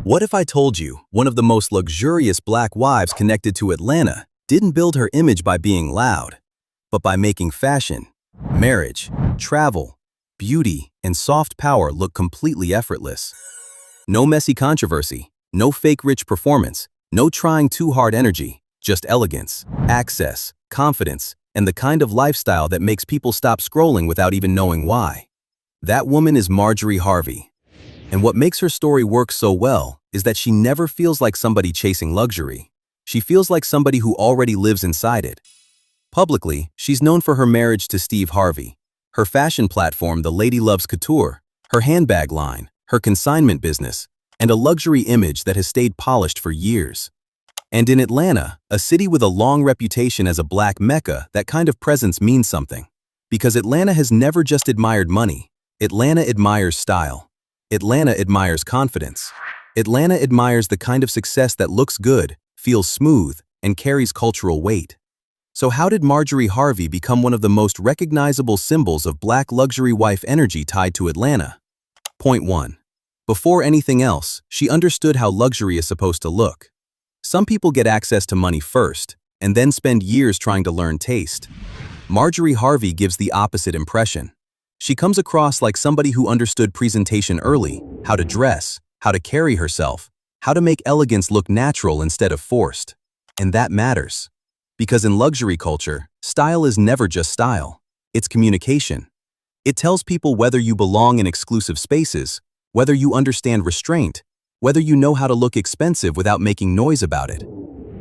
What if I told you one of the most luxurious black wives connected to Atlanta didn't build her image by being loud, but by making fashion, marriage, travel, beauty, and soft power look completely effortless? No messy controversy, no fake rich performance, no trying too hard energy, just elegance, access, confidence, and the kind of lifestyle that makes people stop scrolling without even knowing why. That woman is Marjorie Harvey. And what makes her story work so well is that she never feels like somebody chasing luxury. She feels like somebody who already lives inside it. Publicly, she's known for her marriage to Steve Harvey, her fashion platform The Lady Loves Couture, her handbag line, her consignment business, and a luxury image that has stayed polished for years. And in Atlanta, a city with a long reputation as a black Mecca, that kind of presence means something. Because Atlanta has never just admired money. Atlanta admires style. Atlanta admires confidence. Atlanta admires the kind of success that looks good, feels smooth, and carries cultural weight. So how did Marjorie Harvey become one of the most recognizable symbols of black luxury wife energy tied to Atlanta? Point 1. Before anything else, she understood how luxury is supposed to look. Some people get access to money first, and then spend years trying to learn taste. Marjorie Harvey gives the opposite impression. She comes across like somebody who understood presentation early, how to dress, how to carry herself, how to make elegance look natural instead of forced. And that matters. Because in luxury culture, style is never just style. It's communication. It tells people whether you belong in exclusive spaces, whether you understand restraint, whether you know how to look expensive without making noise about it.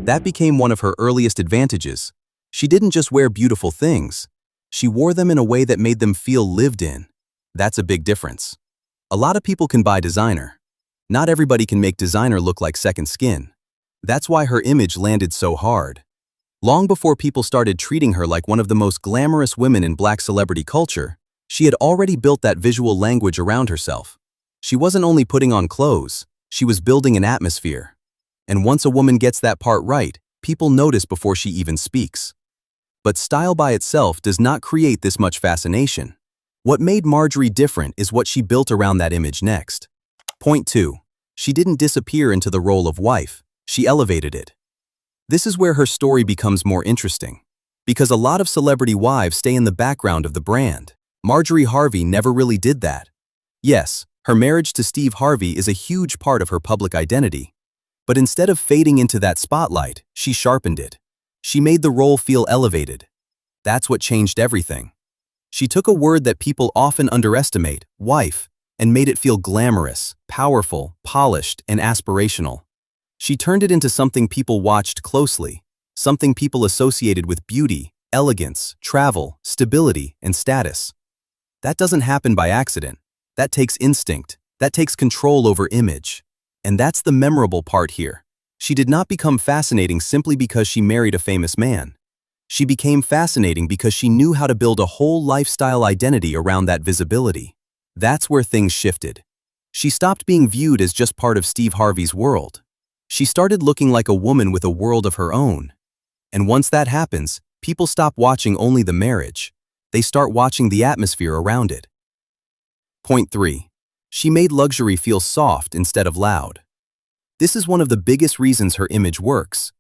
That became one of her earliest advantages. She didn't just wear beautiful things. She wore them in a way that made them feel lived in. That's a big difference. A lot of people can buy designer. Not everybody can make designer look like second skin. That's why her image landed so hard. Long before people started treating her like one of the most glamorous women in black celebrity culture, she had already built that visual language around herself. She wasn't only putting on clothes, she was building an atmosphere. And once a woman gets that part right, people notice before she even speaks. But style by itself does not create this much fascination. What made Marjorie different is what she built around that image next. Point 2. She didn't disappear into the role of wife, she elevated it. This is where her story becomes more interesting. Because a lot of celebrity wives stay in the background of the brand. Marjorie Harvey never really did that. Yes, her marriage to Steve Harvey is a huge part of her public identity. But instead of fading into that spotlight, she sharpened it. She made the role feel elevated. That's what changed everything. She took a word that people often underestimate, wife, and made it feel glamorous, powerful, polished, and aspirational. She turned it into something people watched closely, something people associated with beauty, elegance, travel, stability, and status. That doesn't happen by accident. That takes instinct. That takes control over image. And that's the memorable part here. She did not become fascinating simply because she married a famous man. She became fascinating because she knew how to build a whole lifestyle identity around that visibility. That's where things shifted. She stopped being viewed as just part of Steve Harvey's world. She started looking like a woman with a world of her own. And once that happens, people stop watching only the marriage. They start watching the atmosphere around it. Point 3. She made luxury feel soft instead of loud. This is one of the biggest reasons her image works.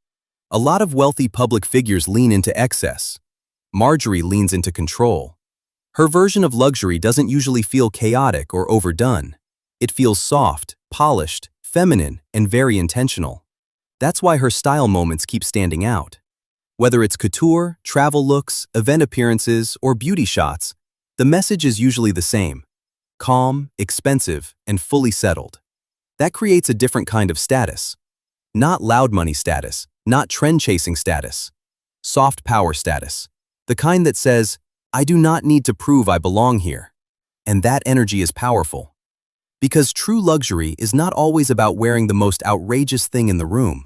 A lot of wealthy public figures lean into excess. Marjorie leans into control. Her version of luxury doesn't usually feel chaotic or overdone. It feels soft, polished, feminine, and very intentional. That's why her style moments keep standing out. Whether it's couture, travel looks, event appearances, or beauty shots, the message is usually the same: calm, expensive, and fully settled. That creates a different kind of status. Not loud money status, not trend-chasing status. Soft power status. The kind that says, I do not need to prove I belong here. And that energy is powerful. Because true luxury is not always about wearing the most outrageous thing in the room.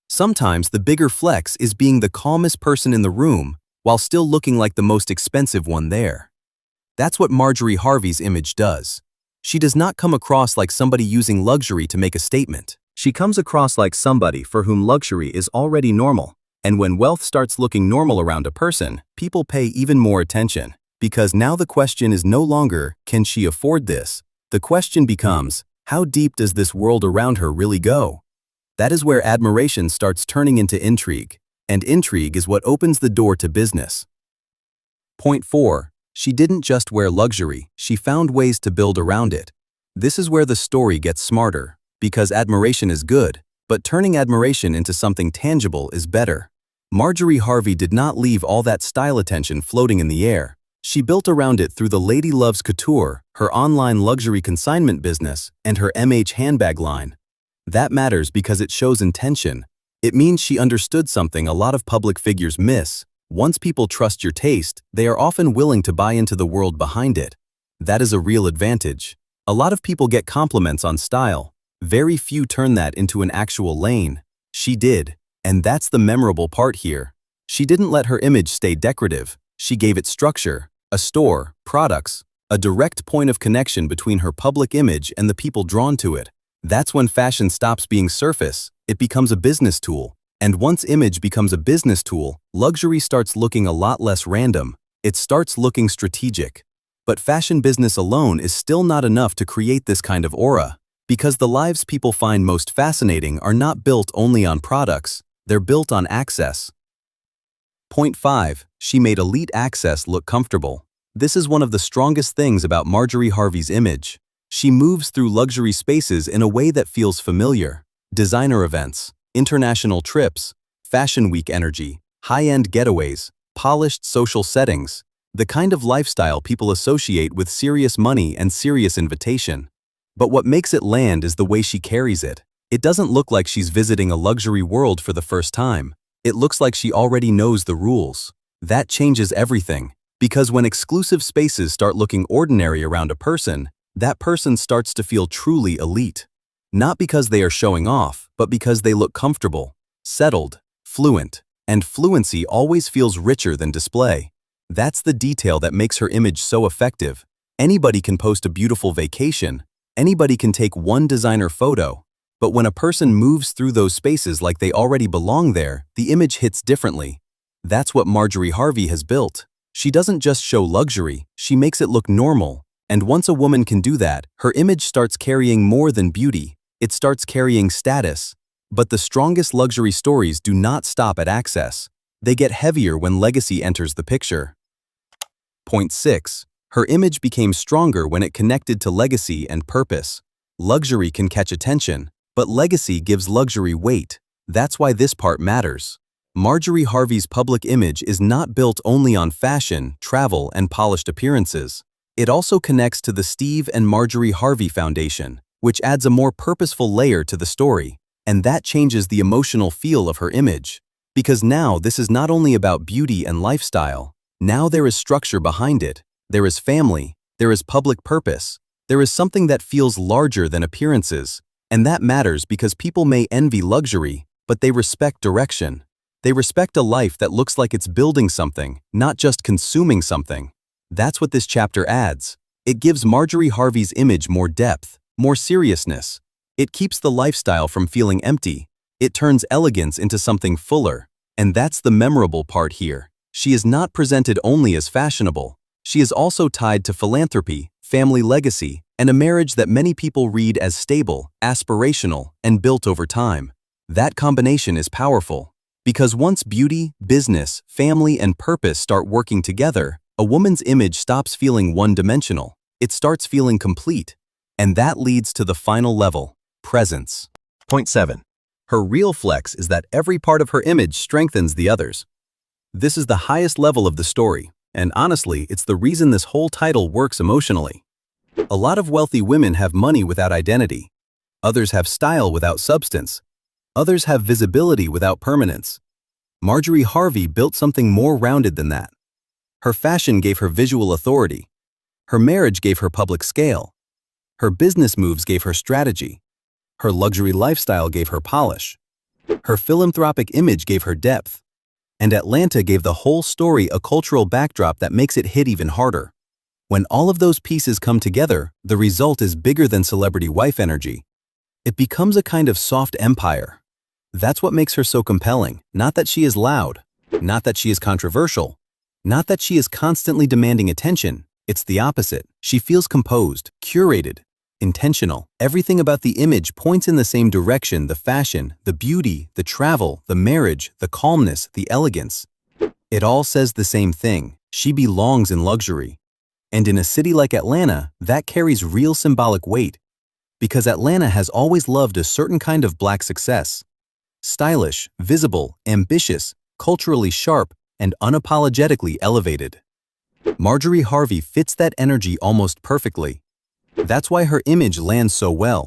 Sometimes the bigger flex is being the calmest person in the room while still looking like the most expensive one there. That's what Marjorie Harvey's image does. She does not come across like somebody using luxury to make a statement. She comes across like somebody for whom luxury is already normal. And when wealth starts looking normal around a person, people pay even more attention. Because now the question is no longer, can she afford this? The question becomes, How deep does this world around her really go? That is where admiration starts turning into intrigue, and intrigue is what opens the door to business. Point 4. She didn't just wear luxury, she found ways to build around it. This is where the story gets smarter, because admiration is good, but turning admiration into something tangible is better. Marjorie Harvey did not leave all that style attention floating in the air. She built around it through the Lady Loves Couture, her online luxury consignment business, and her handbag line. That matters because it shows intention. It means she understood something a lot of public figures miss. Once people trust your taste, they are often willing to buy into the world behind it. That is a real advantage. A lot of people get compliments on style. Very few turn that into an actual lane. She did, and that's the memorable part here. She didn't let her image stay decorative. She gave it structure, a store, products, a direct point of connection between her public image and the people drawn to it. That's when fashion stops being surface, it becomes a business tool. And once image becomes a business tool, luxury starts looking a lot less random. It starts looking strategic. But fashion business alone is still not enough to create this kind of aura, because the lives people find most fascinating are not built only on products, they're built on access. Point 5. She made elite access look comfortable. This is one of the strongest things about Marjorie Harvey's image. She moves through luxury spaces in a way that feels familiar. Designer events, international trips, fashion week energy, high-end getaways, polished social settings, the kind of lifestyle people associate with serious money and serious invitation. But what makes it land is the way she carries it. It doesn't look like she's visiting a luxury world for the first time. It looks like she already knows the rules. That changes everything, because when exclusive spaces start looking ordinary around a person, that person starts to feel truly elite. Not because they are showing off, but because they look comfortable, settled, fluent, and fluency always feels richer than display. That's the detail that makes her image so effective. Anybody can post a beautiful vacation, anybody can take one designer photo, but when a person moves through those spaces like they already belong there, the image hits differently. That's what Marjorie Harvey has built. She doesn't just show luxury, she makes it look normal. And once a woman can do that, her image starts carrying more than beauty. It starts carrying status. But the strongest luxury stories do not stop at access. They get heavier when legacy enters the picture. Point 6. Her image became stronger when it connected to legacy and purpose. Luxury can catch attention, but legacy gives luxury weight. That's why this part matters. Marjorie Harvey's public image is not built only on fashion, travel, and polished appearances. It also connects to the Steve and Marjorie Harvey Foundation, which adds a more purposeful layer to the story. And that changes the emotional feel of her image. Because now this is not only about beauty and lifestyle. Now there is structure behind it. There is family. There is public purpose. There is something that feels larger than appearances. And that matters because people may envy luxury, but they respect direction. They respect a life that looks like it's building something, not just consuming something. That's what this chapter adds. It gives Marjorie Harvey's image more depth, more seriousness. It keeps the lifestyle from feeling empty. It turns elegance into something fuller. And that's the memorable part here. She is not presented only as fashionable. She is also tied to philanthropy, family legacy, and a marriage that many people read as stable, aspirational, and built over time. That combination is powerful. Because once beauty, business, family, and purpose start working together, a woman's image stops feeling one-dimensional. It starts feeling complete. And that leads to the final level, presence. Point 7. Her real flex is that every part of her image strengthens the others. This is the highest level of the story, and honestly, it's the reason this whole title works emotionally. A lot of wealthy women have money without identity. Others have style without substance. Others have visibility without permanence. Marjorie Harvey built something more rounded than that. Her fashion gave her visual authority. Her marriage gave her public scale. Her business moves gave her strategy. Her luxury lifestyle gave her polish. Her philanthropic image gave her depth. And Atlanta gave the whole story a cultural backdrop that makes it hit even harder. When all of those pieces come together, the result is bigger than celebrity wife energy. It becomes a kind of soft empire. That's what makes her so compelling, not that she is loud, not that she is controversial, not that she is constantly demanding attention. It's the opposite. She feels composed, curated. intentional. Everything about the image points in the same direction: the fashion, the beauty, the travel, the marriage, the calmness, the elegance. It all says the same thing: she belongs in luxury. And in a city like Atlanta, that carries real symbolic weight, because Atlanta has always loved a certain kind of Black success: stylish, visible, ambitious, culturally sharp, and unapologetically elevated. Marjorie Harvey fits that energy almost perfectly. That's why her image lands so well.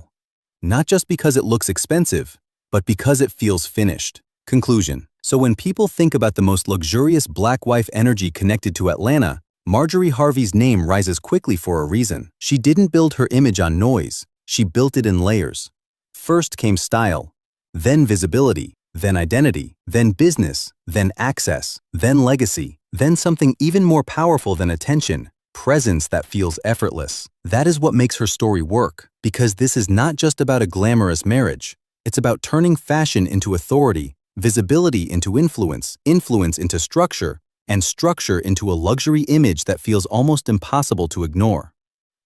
Not just because it looks expensive, but because it feels finished. Conclusion. So when people think about the most luxurious Black wife energy connected to Atlanta, Marjorie Harvey's name rises quickly for a reason. She didn't build her image on noise. She built it in layers. First came style, then visibility, then identity, then business, then access, then legacy, then something even more powerful than attention: presence that feels effortless. That is what makes her story work, because this is not just about a glamorous marriage. It's about turning fashion into authority, visibility into influence, influence into structure, and structure into a luxury image that feels almost impossible to ignore.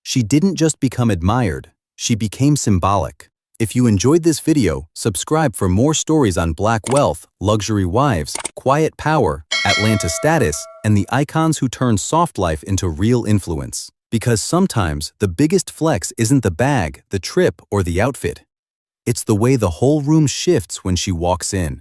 She didn't just become admired, she became symbolic. If you enjoyed this video, subscribe for more stories on Black wealth, luxury wives, quiet power, Atlanta status, and the icons who turn soft life into real influence. Because sometimes the biggest flex isn't the bag, the trip, or the outfit. It's the way the whole room shifts when she walks in.